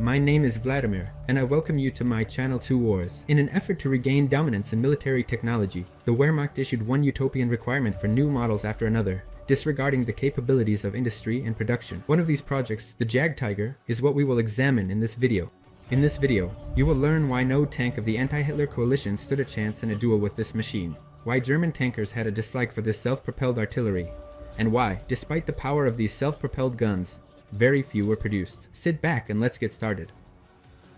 My name is Vladimir, and I welcome you to my channel 2 Wars. In an effort to regain dominance in military technology, the Wehrmacht issued one utopian requirement for new models after another, disregarding the capabilities of industry and production. One of these projects, the Jagdtiger, is what we will examine in this video. In this video, you will learn why no tank of the anti-Hitler coalition stood a chance in a duel with this machine, why German tankers had a dislike for this self-propelled artillery, and why, despite the power of these self-propelled guns, very few were produced. Sit back and let's get started.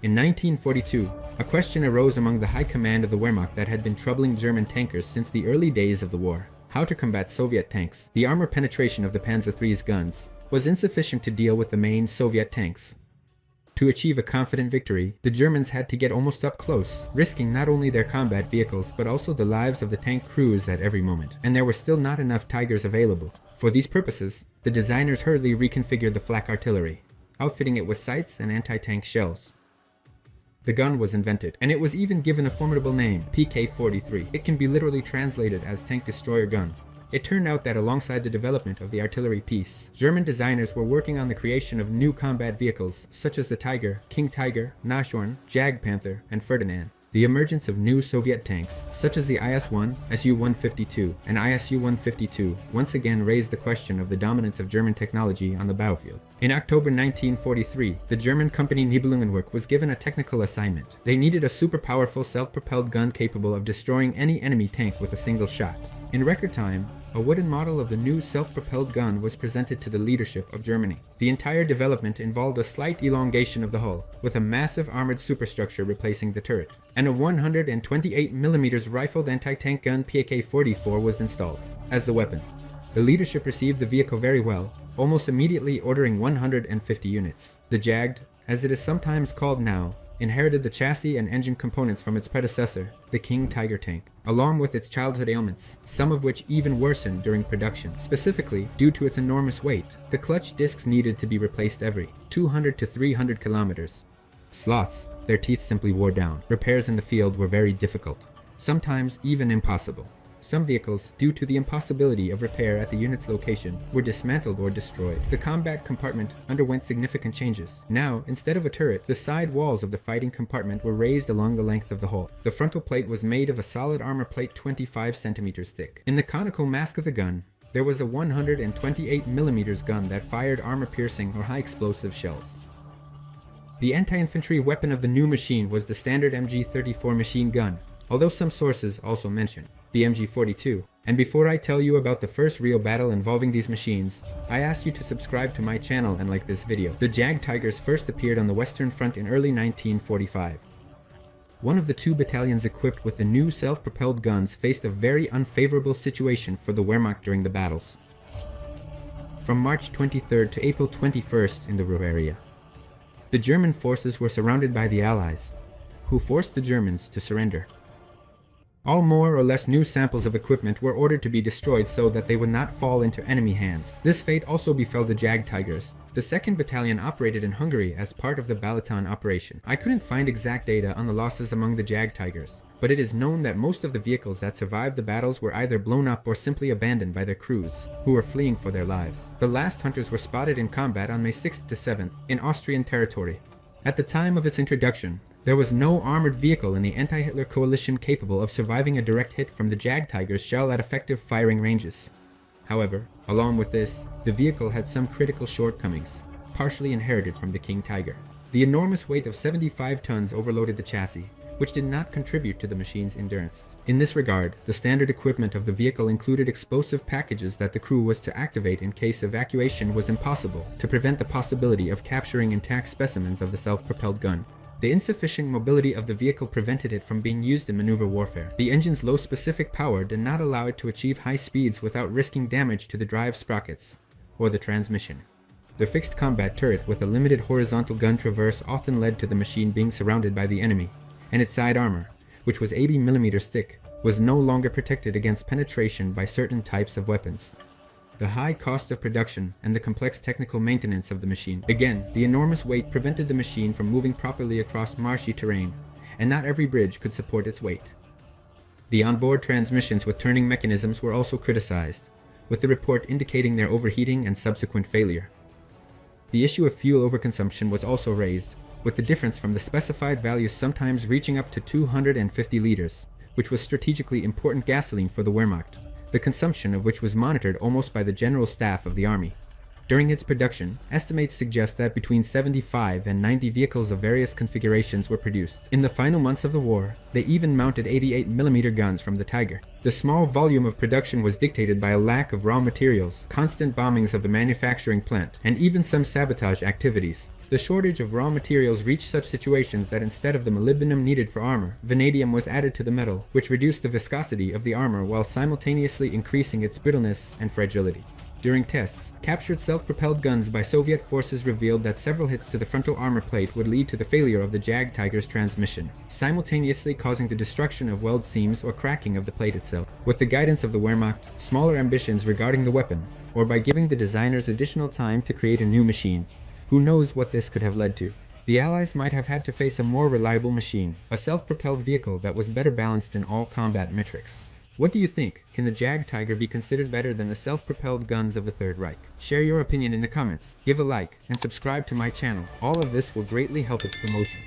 In 1942, a question arose among the high command of the Wehrmacht that had been troubling German tankers since the early days of the war. How to combat Soviet tanks. The armor penetration of the Panzer III's guns was insufficient to deal with the main Soviet tanks. To achieve a confident victory, the Germans had to get almost up close, risking not only their combat vehicles but also the lives of the tank crews at every moment. And there were still not enough Tigers available. For these purposes, the designers hurriedly reconfigured the flak artillery, outfitting it with sights and anti-tank shells. The gun was invented, and it was even given a formidable name, PK-43. It can be literally translated as Tank Destroyer Gun. It turned out that alongside the development of the artillery piece, German designers were working on the creation of new combat vehicles such as the Tiger, King Tiger, Nashorn, Jagdpanther, and Ferdinand. The emergence of new Soviet tanks, such as the IS-1, Su-152, and ISU-152, once again raised the question of the dominance of German technology on the battlefield. In October 1943, the German company Nibelungenwerk was given a technical assignment. They needed a super powerful self-propelled gun capable of destroying any enemy tank with a single shot. In record time, a wooden model of the new self-propelled gun was presented to the leadership of Germany. The entire development involved a slight elongation of the hull, with a massive armored superstructure replacing the turret, and a 128mm rifled anti-tank gun PK-44 was installed as the weapon. The leadership received the vehicle very well, almost immediately ordering 150 units. The Jagd, as it is sometimes called now, inherited the chassis and engine components from its predecessor, the King Tiger tank, along with its childhood ailments, some of which even worsened during production. Specifically, due to its enormous weight, the clutch discs needed to be replaced every 200 to 300 kilometers. Sloths, their teeth simply wore down. Repairs in the field were very difficult, sometimes even impossible. Some vehicles, due to the impossibility of repair at the unit's location, were dismantled or destroyed. The combat compartment underwent significant changes. Now, instead of a turret, the side walls of the fighting compartment were raised along the length of the hull. The frontal plate was made of a solid armor plate 25 centimeters thick. In the conical mask of the gun, there was a 128mm gun that fired armor-piercing or high-explosive shells. The anti-infantry weapon of the new machine was the standard MG-34 machine gun, although some sources also mention the MG-42. And before I tell you about the first real battle involving these machines, I ask you to subscribe to my channel and like this video. The Jagdtigers first appeared on the Western Front in early 1945. One of the two battalions equipped with the new self-propelled guns faced a very unfavorable situation for the Wehrmacht during the battles. From March 23rd to April 21st in the Ruhr area, the German forces were surrounded by the Allies, who forced the Germans to surrender. All more or less new samples of equipment were ordered to be destroyed so that they would not fall into enemy hands. This fate also befell the Jagdtigers. The 2nd Battalion operated in Hungary as part of the Balaton operation. I couldn't find exact data on the losses among the Jagdtigers, but it is known that most of the vehicles that survived the battles were either blown up or simply abandoned by their crews, who were fleeing for their lives. The last hunters were spotted in combat on May 6th to 7th in Austrian territory. At the time of its introduction, there was no armored vehicle in the anti-Hitler coalition capable of surviving a direct hit from the Jagdtiger's shell at effective firing ranges. However, along with this, the vehicle had some critical shortcomings, partially inherited from the King Tiger. The enormous weight of 75 tons overloaded the chassis, which did not contribute to the machine's endurance. In this regard, the standard equipment of the vehicle included explosive packages that the crew was to activate in case evacuation was impossible, to prevent the possibility of capturing intact specimens of the self-propelled gun. The insufficient mobility of the vehicle prevented it from being used in maneuver warfare. The engine's low specific power did not allow it to achieve high speeds without risking damage to the drive sprockets or the transmission. The fixed combat turret with a limited horizontal gun traverse often led to the machine being surrounded by the enemy, and its side armor, which was 80mm thick, was no longer protected against penetration by certain types of weapons. The high cost of production and the complex technical maintenance of the machine. Again, the enormous weight prevented the machine from moving properly across marshy terrain, and not every bridge could support its weight. The onboard transmissions with turning mechanisms were also criticized, with the report indicating their overheating and subsequent failure. The issue of fuel overconsumption was also raised, with the difference from the specified values sometimes reaching up to 250 liters, which was strategically important gasoline for the Wehrmacht, the consumption of which was monitored almost by the general staff of the army. During its production, estimates suggest that between 75 and 90 vehicles of various configurations were produced. In the final months of the war, they even mounted 88mm guns from the Tiger. The small volume of production was dictated by a lack of raw materials, constant bombings of the manufacturing plant, and even some sabotage activities. The shortage of raw materials reached such situations that instead of the molybdenum needed for armor, vanadium was added to the metal, which reduced the viscosity of the armor while simultaneously increasing its brittleness and fragility. During tests, captured self-propelled guns by Soviet forces revealed that several hits to the frontal armor plate would lead to the failure of the Jagdtiger's transmission, simultaneously causing the destruction of weld seams or cracking of the plate itself. With the guidance of the Wehrmacht, smaller ambitions regarding the weapon, or by giving the designers additional time to create a new machine, who knows what this could have led to. The Allies might have had to face a more reliable machine, a self-propelled vehicle that was better balanced in all combat metrics. What do you think? Can the Jagdtiger be considered better than the self-propelled guns of the Third Reich? Share your opinion in the comments, give a like, and subscribe to my channel. All of this will greatly help its promotion.